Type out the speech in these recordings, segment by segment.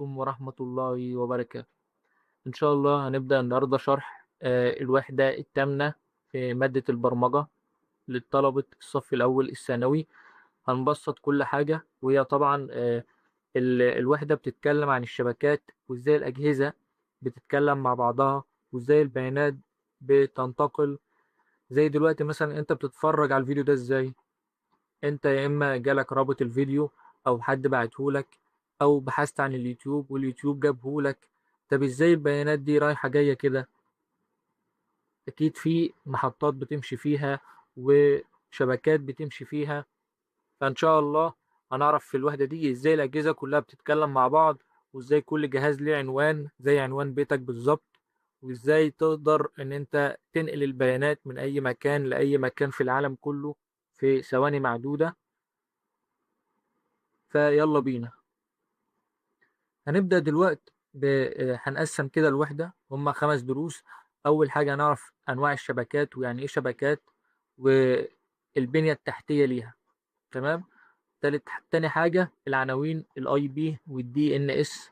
عليكم ورحمة الله وبركاته. إن شاء الله هنبدأ النهاردة شرح الوحدة الثامنة في مادة البرمجة للطلبة الصف الأول الثانوي. هنبسط كل حاجة، وهي طبعا الوحدة بتتكلم عن الشبكات وإزاي الأجهزة بتتكلم مع بعضها، وإزاي البيانات بتنتقل. زي دلوقتي مثلا أنت بتتفرج على الفيديو ده إزاي؟ انت يا اما جالك رابط الفيديو، او حد بعتهولك، او بحثت عن اليوتيوب واليوتيوب جابهولك. طب ازاي البيانات دي رايحة جاية كده؟ اكيد في محطات بتمشي فيها وشبكات بتمشي فيها. فان شاء الله هنعرف في الوحدة دي ازاي الاجهزة كلها بتتكلم مع بعض، وازاي كل جهاز ليه عنوان زي عنوان بيتك بالظبط، وازاي تقدر ان انت تنقل البيانات من اي مكان لاي مكان في العالم كله في ثواني معدودة. فيلا بينا. هنبدأ دلوقتي هنقسم كده الوحدة، هما 5 دروس. أول حاجة هنعرف أنواع الشبكات ويعني إيه شبكات، والبنية التحتية ليها. تمام. تاني حاجة العناوين الاي بي والدي ان اس،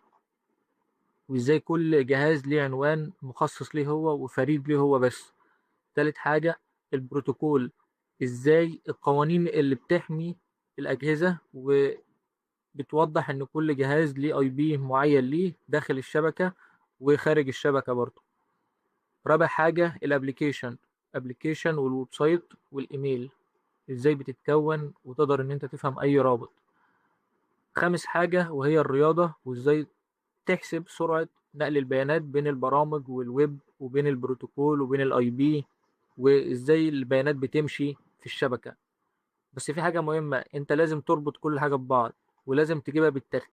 وازاي كل جهاز ليه عنوان مخصص ليه هو وفريد ليه هو بس. تالت حاجة البروتوكول، ازاي القوانين اللي بتحمي الأجهزة بتوضح ان كل جهاز ليه اي بي معين ليه داخل الشبكة وخارج الشبكة برضه. رابع حاجة الابليكيشن والويب سايت والايميل، ازاي بتتكون وتقدر ان انت تفهم اي رابط. خامس حاجة وهي الرياضة، وازاي تحسب سرعة نقل البيانات بين البرامج والويب وبين البروتوكول وبين الاي بي، وازاي البيانات بتمشي في الشبكة. بس في حاجة مهمة، انت لازم تربط كل حاجة ببعض، ولازم تجيبها بالترتيب